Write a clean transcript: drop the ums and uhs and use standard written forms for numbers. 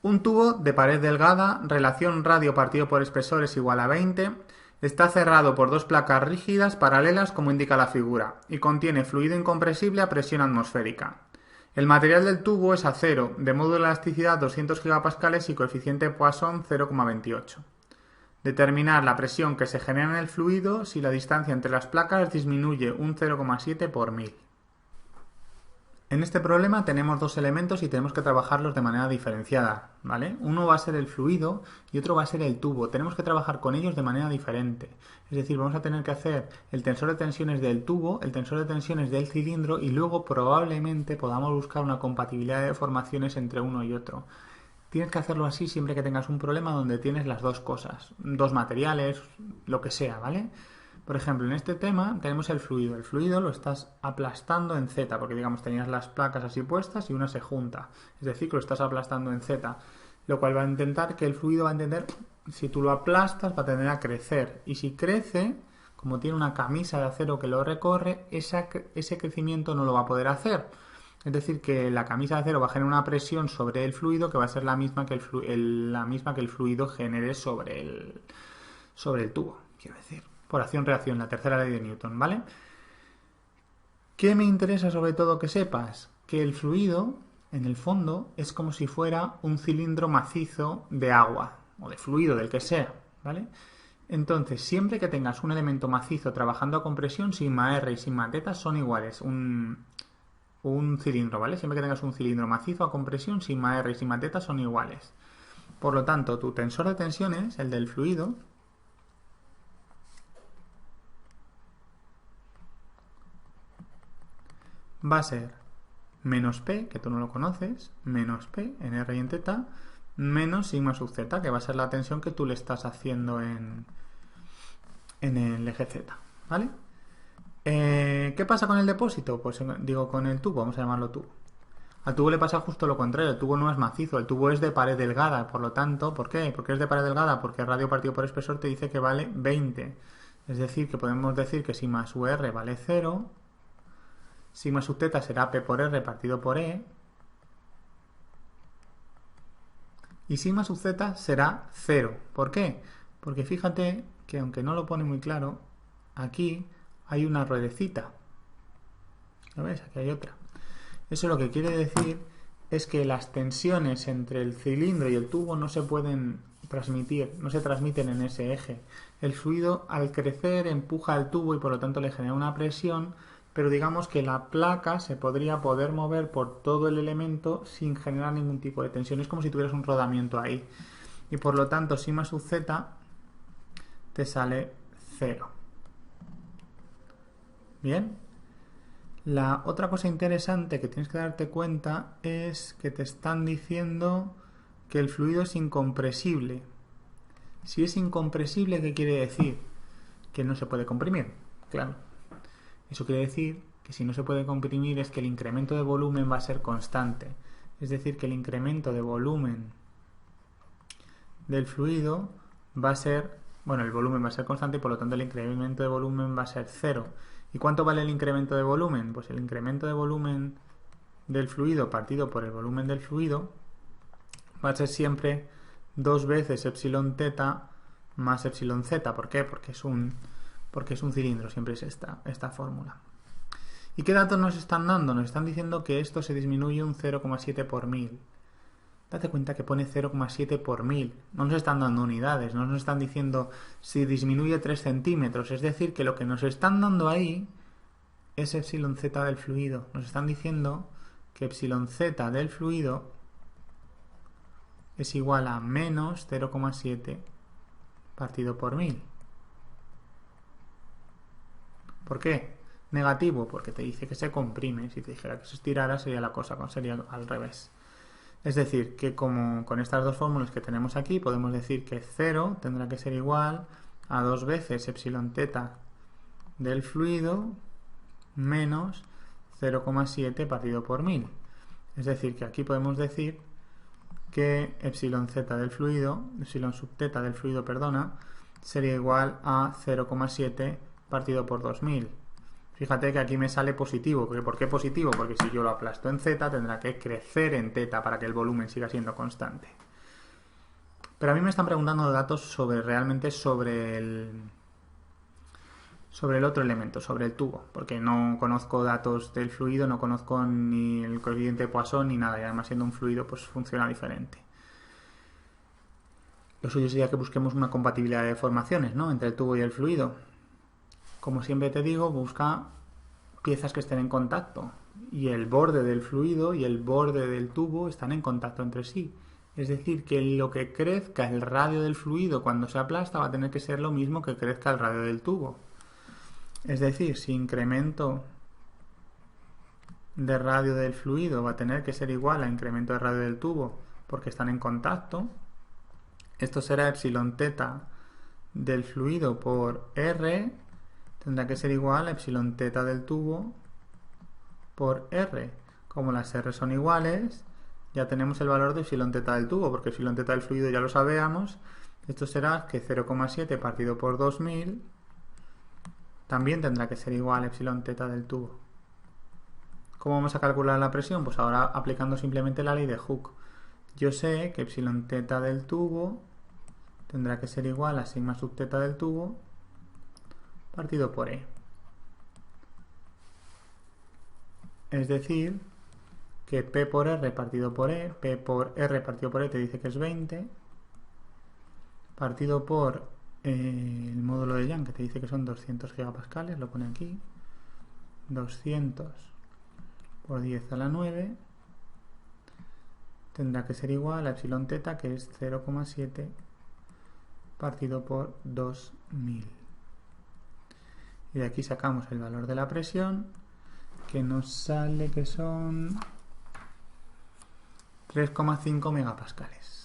Un tubo de pared delgada, relación radio partido por espesor es igual a 20, está cerrado por dos placas rígidas paralelas como indica la figura y contiene fluido incompresible a presión atmosférica. El material del tubo es acero, de módulo de elasticidad 200 gigapascales y coeficiente Poisson 0,28. Determinar la presión que se genera en el fluido si la distancia entre las placas disminuye un 0,7 por 1000. En este problema tenemos dos elementos y tenemos que trabajarlos de manera diferenciada, ¿vale? Uno va a ser el fluido y otro va a ser el tubo. Tenemos que trabajar con ellos de manera diferente. Es decir, vamos a tener que hacer el tensor de tensiones del tubo, el tensor de tensiones del cilindro y luego probablemente podamos buscar una compatibilidad de deformaciones entre uno y otro. Tienes que hacerlo así siempre que tengas un problema donde tienes las dos cosas, dos materiales, lo que sea, ¿vale? Por ejemplo, en este tema tenemos el fluido. El fluido lo estás aplastando en Z, porque digamos tenías las placas así puestas y una se junta. Es decir, que lo estás aplastando en Z, lo cual va a intentar que el fluido va a entender, si tú lo aplastas, va a tender a crecer. Y si crece, como tiene una camisa de acero que lo recorre, ese crecimiento no lo va a poder hacer. Es decir, que la camisa de acero va a generar una presión sobre el fluido que va a ser la misma que el fluido genere sobre el tubo, quiero decir. Por acción-reacción, la tercera ley de Newton, ¿vale? ¿Qué me interesa sobre todo que sepas? Que el fluido, en el fondo, es como si fuera un cilindro macizo de agua, o de fluido, del que sea, ¿vale? Entonces, siempre que tengas un elemento macizo trabajando a compresión, sigma R y sigma θ son iguales. Un cilindro, ¿vale? Siempre que tengas un cilindro macizo a compresión, sigma R y sigma θ son iguales. Por lo tanto, tu tensor de tensiones, el del fluido, va a ser menos P, que tú no lo conoces, menos P en R y en θ, menos sigma sub z, que va a ser la tensión que tú le estás haciendo en el eje Z, ¿vale? ¿Qué pasa con el depósito? Pues digo, con el tubo, vamos a llamarlo tubo. Al tubo le pasa justo lo contrario, el tubo no es macizo, el tubo es de pared delgada, por lo tanto, ¿por qué? ¿Por qué es de pared delgada? Porque el radio partido por espesor te dice que vale 20. Es decir, que podemos decir que sigma sub R vale 0, sigma sub θ será P por R partido por E, y sigma sub z será 0. ¿Por qué? Porque fíjate que aunque no lo pone muy claro, aquí hay una ruedecita. ¿Lo ves? Aquí hay otra. Eso lo que quiere decir es que las tensiones entre el cilindro y el tubo no se pueden transmitir, no se transmiten en ese eje. El fluido al crecer empuja al tubo y por lo tanto le genera una presión, pero digamos que la placa se podría poder mover por todo el elemento sin generar ningún tipo de tensión. Es como si tuvieras un rodamiento ahí. Y por lo tanto, sigma sub z te sale 0. ¿Bien? La otra cosa interesante que tienes que darte cuenta es que te están diciendo que el fluido es incompresible. Si es incompresible, ¿qué quiere decir? Que no se puede comprimir. Claro. Eso quiere decir que si no se puede comprimir es que el incremento de volumen va a ser constante. Es decir, que el incremento de volumen del fluido va a ser, bueno, el volumen va a ser constante y por lo tanto el incremento de volumen va a ser 0. ¿Y cuánto vale el incremento de volumen? Pues el incremento de volumen del fluido partido por el volumen del fluido va a ser siempre 2 veces epsilon θ más epsilon z. ¿Por qué? Porque es un cilindro, siempre es esta fórmula. ¿Y qué datos nos están dando? Nos están diciendo que esto se disminuye un 0,7 por 1000. Date cuenta que pone 0,7 por 1000. No nos están dando unidades, no nos están diciendo si disminuye 3 centímetros. Es decir, que lo que nos están dando ahí es epsilon z del fluido. Nos están diciendo que epsilon z del fluido es igual a menos 0,7 partido por 1000. ¿Por qué? Negativo, porque te dice que se comprime. Si te dijera que se estirara sería la cosa, sería al revés. Es decir, que como con estas dos fórmulas que tenemos aquí, podemos decir que 0 tendrá que ser igual a 2 veces epsilon θ del fluido menos 0,7 partido por 1000. Es decir, que aquí podemos decir que epsilon z del fluido, epsilon sub θ del fluido, perdona, sería igual a 0,7 partido por 2000. Fíjate que aquí me sale positivo. ¿Por qué positivo? Porque si yo lo aplasto en z, tendrá que crecer en θ para que el volumen siga siendo constante. Pero a mí me están preguntando datos realmente sobre el otro elemento, sobre el tubo, porque no conozco datos del fluido, no conozco ni el coeficiente de Poisson ni nada, y además siendo un fluido pues funciona diferente. Lo suyo sería que busquemos una compatibilidad de deformaciones, ¿no?, entre el tubo y el fluido. Como siempre te digo, busca piezas que estén en contacto, y el borde del fluido y el borde del tubo están en contacto entre sí. Es decir, que lo que crezca el radio del fluido cuando se aplasta va a tener que ser lo mismo que crezca el radio del tubo. Es decir, si incremento de radio del fluido va a tener que ser igual a incremento de radio del tubo porque están en contacto, esto será epsilon teta del fluido por R, tendrá que ser igual a epsilon teta del tubo por R. Como las R son iguales, ya tenemos el valor de epsilon teta del tubo, porque epsilon teta del fluido ya lo sabíamos. Esto será que 0,7 partido por 2000 también tendrá que ser igual a epsilon teta del tubo. ¿Cómo vamos a calcular la presión? Pues ahora aplicando simplemente la ley de Hooke. Yo sé que epsilon teta del tubo tendrá que ser igual a sigma sub teta del tubo partido por E. Es decir, que P por R partido por E, P por R partido por E te dice que es 20, partido por el módulo de Young, que te dice que son 200 gigapascales, lo pone aquí, 200 por 10 a la 9, tendrá que ser igual a epsilon teta, que es 0,7 partido por 2000. Y de aquí sacamos el valor de la presión, que nos sale que son 3,5 megapascales.